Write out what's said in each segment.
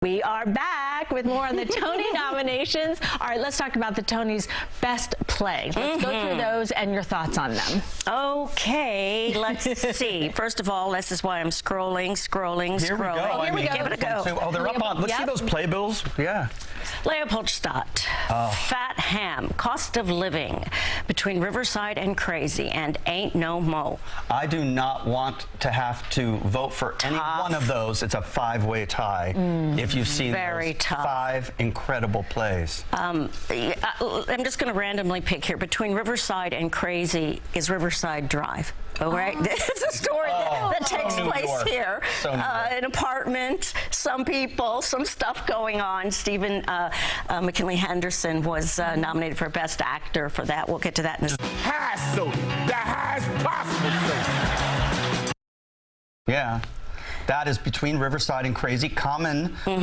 We are back with more on the Tony nominations. All right, let's talk about the Tony's Best Play. Let's go through those and your thoughts on them. Okay, let's see. First of all, this is why I'm scrolling. Here we go. Here we go. Give it a go. Oh, they're up on. Let's see those playbills. Yeah. Leopoldstadt, Fat Ham, Cost of Living, Between Riverside and Crazy, and Ain't No Mo. I do not want to have to vote for any one of those. It's a five-way tie. If you've seen those five incredible plays. I'm just going to randomly pick here. Between Riverside and Crazy is Riverside Drive. All right, it's a story that takes place here. An apartment, some people, some stuff going on. Stephen McKinley Henderson was nominated for Best Actor for that. We'll get to that in a second. The highest possible soda. Yeah. That is Between Riverside and Crazy. Carlin, who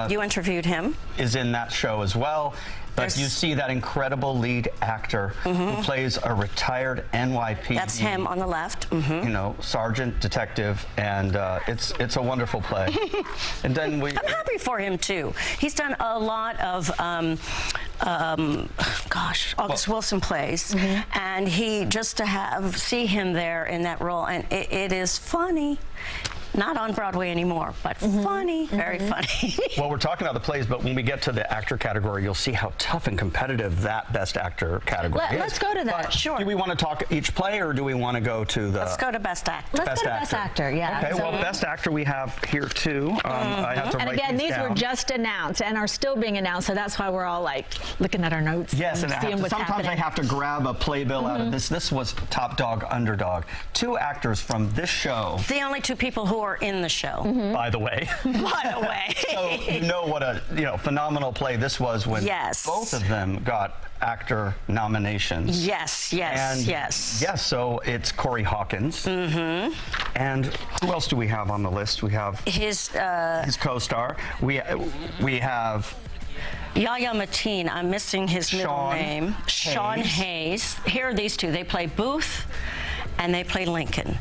you interviewed him, is in that show as well. But you see that incredible lead actor who plays a retired NYPD. That's him on the left. You know, sergeant, detective, and it's a wonderful play. And then I'm happy for him too. He's done a lot of August Wilson plays, and he just to see him there in that role, and it is funny. Not on Broadway anymore, but funny, very funny. Well, we're talking about the plays, but when we get to the actor category, you'll see how tough and competitive that Best Actor category is. Let's go to that. But sure. Do we want to talk each play, or do we want to go to the... Let's go to Best Actor. Let's go to Best Actor, yeah. Okay, well, Best Actor we have here, too. I have to write and again, these down. were just announced and are still being announced, so that's why we're all, like, looking at our notes. Yes, and sometimes I have to grab a playbill out of this. This was Top Dog, Underdog. Two actors from this show. The only two people who are in the show. By the way. By the way. So you know what a phenomenal play this was when both of them got actor nominations. Yes. Yes, so it's Corey Hawkins. And who else do we have on the list? We have his co-star. We have Yahya Mateen. I'm missing his middle name. Sean Hayes. Here are these two. They play Booth and they play Lincoln.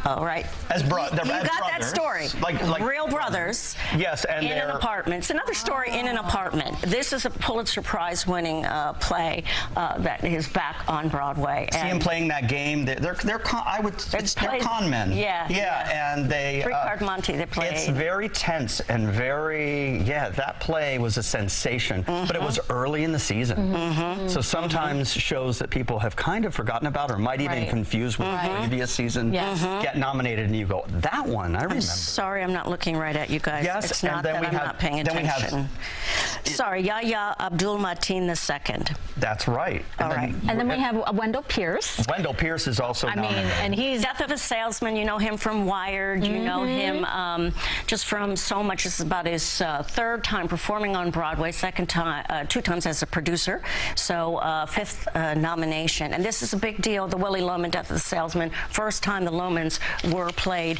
All right. You got that story. Like real brothers. Yes, and in an apartment. It's another story in an apartment. This is a Pulitzer Prize winning play that is back on Broadway. See him playing that game. They're con men. Yeah. And they Three-card Monty. They play. It's very tense and very that play was a sensation, but it was early in the season. So sometimes shows that people have kind of forgotten about or might even confuse with the previous season. Get nominated and you go, that one, I remember. I'm sorry, I'm not looking right at you guys. Yes, it's not that I'm not paying attention. Sorry, Yahya Abdul Mateen II. That's right. And then we have Wendell Pierce. Wendell Pierce is also nominated. And he's Death of a Salesman. You know him from Wired. You know him just from so much. This is about his third time performing on Broadway, second time, 2 times as a producer. So 5th nomination. And this is a big deal. The Willie Loman Death of the Salesman. First time the Lomans were played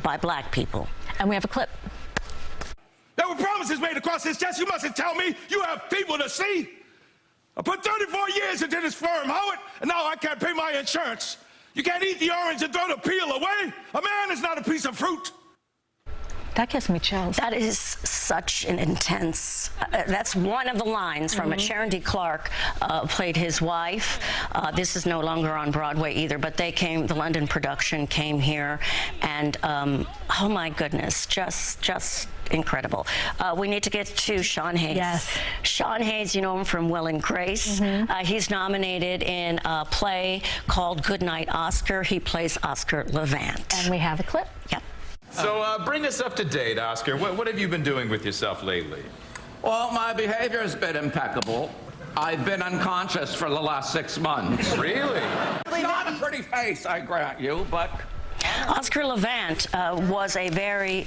by black people. And we have a clip. There were promises made across this chest. You mustn't tell me you have people to see. I put 34 years into this firm, Howard, and now I can't pay my insurance. You can't eat the orange and throw the peel away. A man is not a piece of fruit. That gives me chills. That is such an intense, that's one of the lines from it. Sharon D. Clarke played his wife. This is no longer on Broadway either, but they came, the London production came here, and oh my goodness, just incredible. We need to get to Sean Hayes. Yes. Sean Hayes, you know him from Will and Grace. He's nominated in a play called Goodnight Oscar. He plays Oscar Levant. And we have a clip. Yep. So bring us up to date, Oscar. What have you been doing with yourself lately? Well, my behavior has been impeccable. I've been unconscious for the last 6 months. Really? It's not a pretty face, I grant you, but... Oscar Levant was a very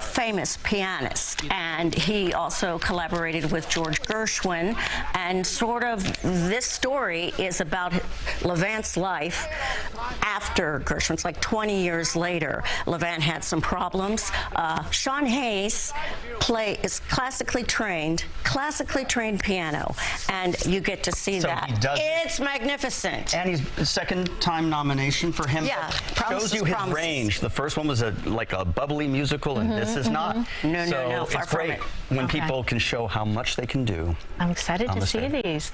famous pianist, and he also collaborated with George Gershwin, and sort of this story is about Levant's life after Gershwin's, like 20 years later. Levant had some problems. Sean Hayes is classically trained piano, and you get to see that. It's magnificent. And he's second time nomination for him. Yeah, shows shows you his promises. range. The first one was like a bubbly musical, and this is not. No, so far it's from great it. when people can show how much they can do. I'm excited on to the see stage. these.